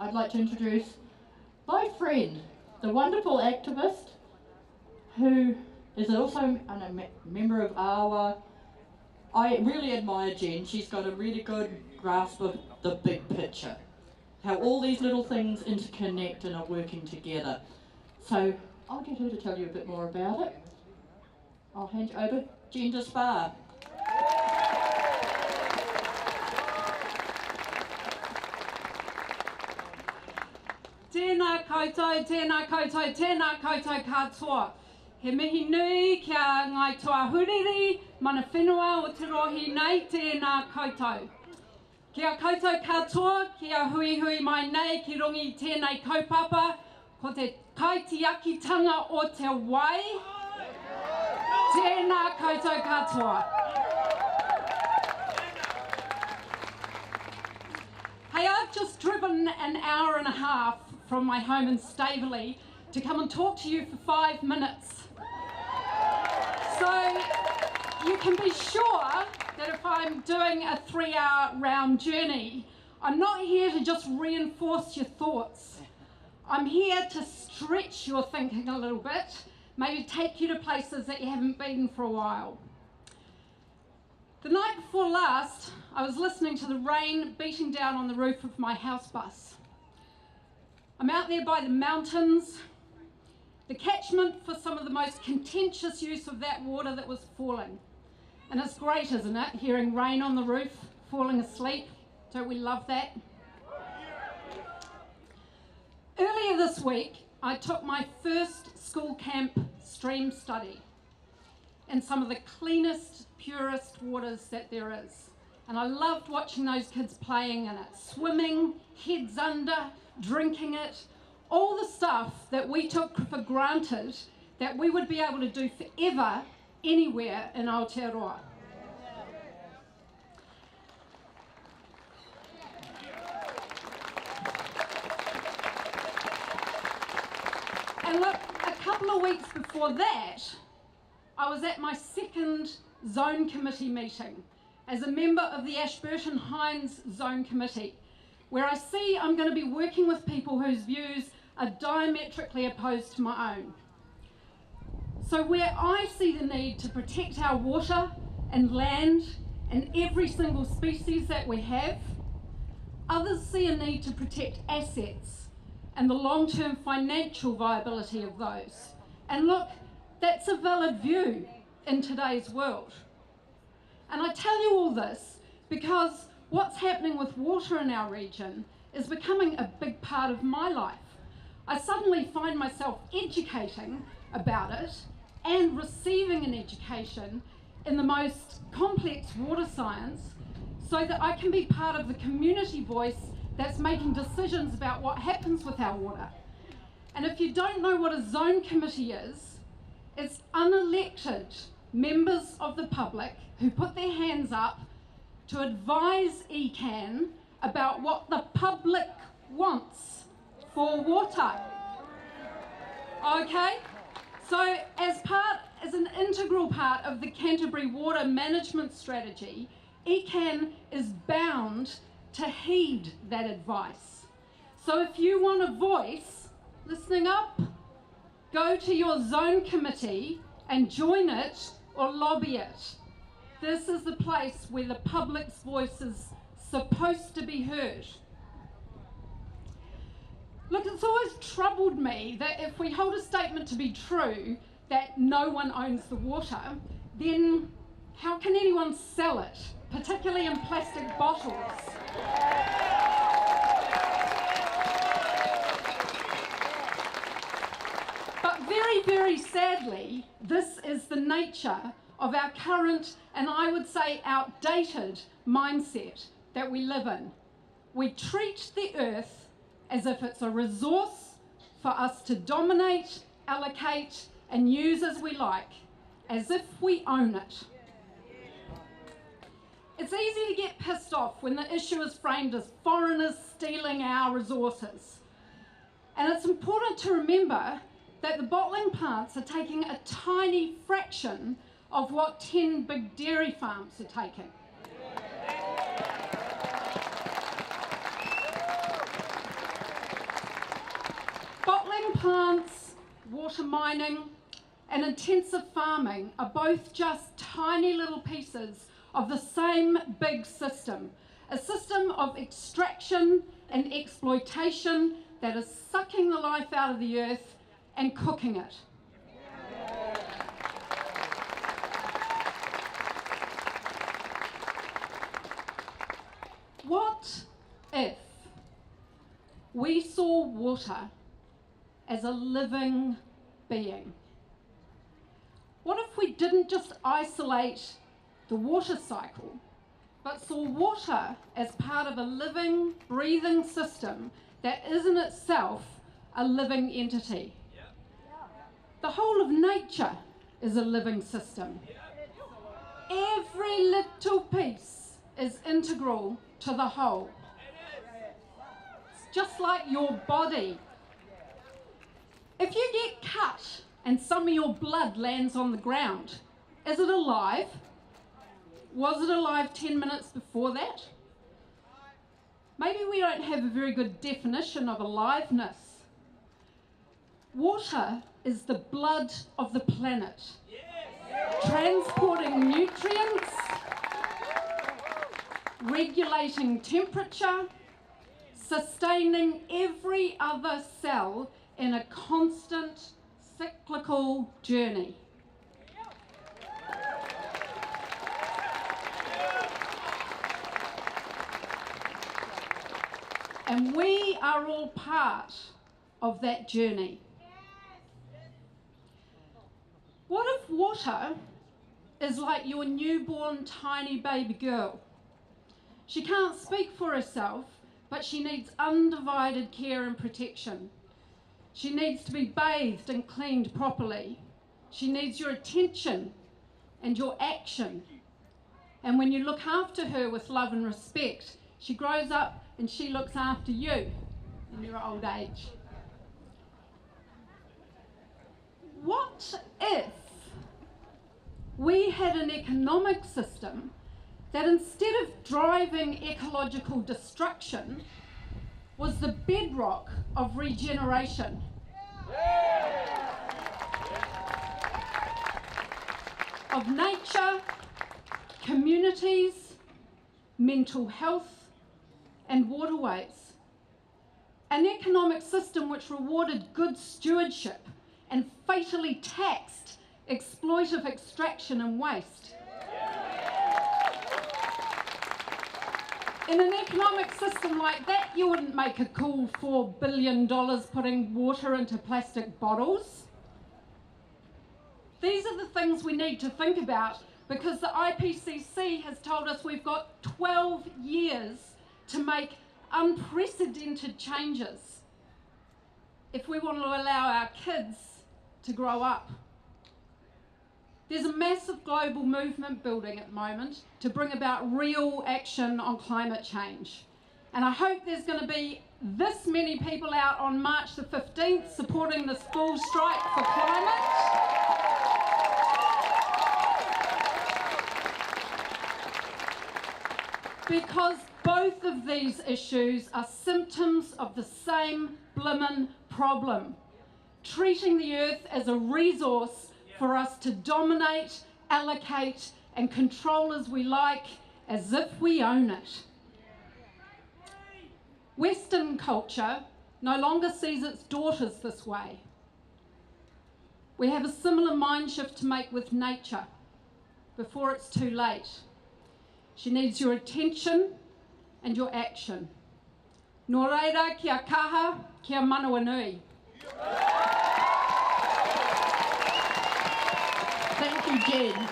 I'd like to introduce my friend, the wonderful activist who is also a member of Aotearoa. I really admire Jen. She's got a really good grasp of the big picture, how all these little things interconnect and are working together. So I'll get her to tell you a bit more about it. I'll hand you over, Jen to Spa. Tēnā koutou, tēnā koutou, tēnā koutou katoa. He mihi nui kia ngai toa huriri, mana whenua o te rohi nei tēnā koutou. Kia koutou katoa, kia hui hui mai nei ki rongi tēnei kaupapa, ko te kaitiakitanga o te wai. Tēnā koutou katoa. Hey, I've just driven an hour and a half from my home in Staveley to come and talk to you for 5 minutes. So you can be sure that if I'm doing a 3-hour round journey, I'm not here to just reinforce your thoughts. I'm here to stretch your thinking a little bit, maybe take you to places that you haven't been for a while. The night before last, I was listening to the rain beating down on the roof of my house bus. I'm out there by the mountains, the catchment for some of the most contentious use of that water that was falling. And it's great, isn't it, hearing rain on the roof, falling asleep. Don't we love that? Earlier this week, I took my first school camp stream study in some of the cleanest, purest waters that there is. And I loved watching those kids playing in it, swimming, heads under, drinking it, all the stuff that we took for granted that we would be able to do forever anywhere in Aotearoa. And look, a couple of weeks before that, I was at my second Zone Committee meeting as a member of the Ashburton Hines Zone Committee, where I see I'm going to be working with people whose views are diametrically opposed to my own. So where I see the need to protect our water and land and every single species that we have, others see a need to protect assets and the long-term financial viability of those. And look, that's a valid view in today's world. And I tell you all this because what's happening with water in our region is becoming a big part of my life. I suddenly find myself educating about it and receiving an education in the most complex water science so that I can be part of the community voice that's making decisions about what happens with our water. And if you don't know what a zone committee is, it's unelected members of the public who put their hands up to advise ECAN about what the public wants for water. Okay? So as an integral part of the Canterbury Water Management Strategy, ECAN is bound to heed that advice. So if you want a voice, listening up, go to your zone committee and join it or lobby it. This is the place where the public's voice is supposed to be heard. Look, it's always troubled me that if we hold a statement to be true that no one owns the water, then how can anyone sell it, particularly in plastic bottles? But very, very sadly, this is the nature of our current, and I would say outdated, mindset that we live in. We treat the earth as if it's a resource for us to dominate, allocate, and use as we like, as if we own it. It's easy to get pissed off when the issue is framed as foreigners stealing our resources. And it's important to remember that the bottling plants are taking a tiny fraction of what 10 big dairy farms are taking. plants, water mining, and intensive farming are both just tiny little pieces of the same big system, a system of extraction and exploitation that is sucking the life out of the earth and cooking it. What if we saw water as a living being? What if we didn't just isolate the water cycle, but saw water as part of a living, breathing system that is in itself a living entity? The whole of nature is a living system. Every little piece is integral to the whole. It's just like your body. If you get cut and some of your blood lands on the ground, is it alive? Was it alive 10 minutes before that? Maybe we don't have a very good definition of aliveness. Water is the blood of the planet, transporting nutrients, regulating temperature, sustaining every other cell in a constant cyclical journey. And we are all part of that journey. What if water is like your newborn tiny baby girl? She can't speak for herself, but she needs undivided care and protection. She needs to be bathed and cleaned properly. She needs your attention and your action. And when you look after her with love and respect, she grows up and she looks after you in your old age. What if we had an economic system that instead of driving ecological destruction was the bedrock of regeneration? Of nature, communities, mental health, and waterways. An economic system which rewarded good stewardship and fatally taxed exploitive extraction and waste. In an economic system like that, you wouldn't make a cool $4 billion putting water into plastic bottles. These are the things we need to think about, because the IPCC has told us we've got 12 years to make unprecedented changes if we want to allow our kids to grow up. There's a massive global movement building at the moment to bring about real action on climate change. And I hope there's going to be this many people out on March the 15th supporting this full strike for climate. Because both of these issues are symptoms of the same blimmin' problem. Treating the earth as a resource for us to dominate, allocate, and control as we like, as if we own it. Western culture no longer sees its daughters this way. We have a similar mind shift to make with nature before it's too late. She needs your attention and your action. Nō reira, kia kaha, kia manawa nui. Thank you, Jen.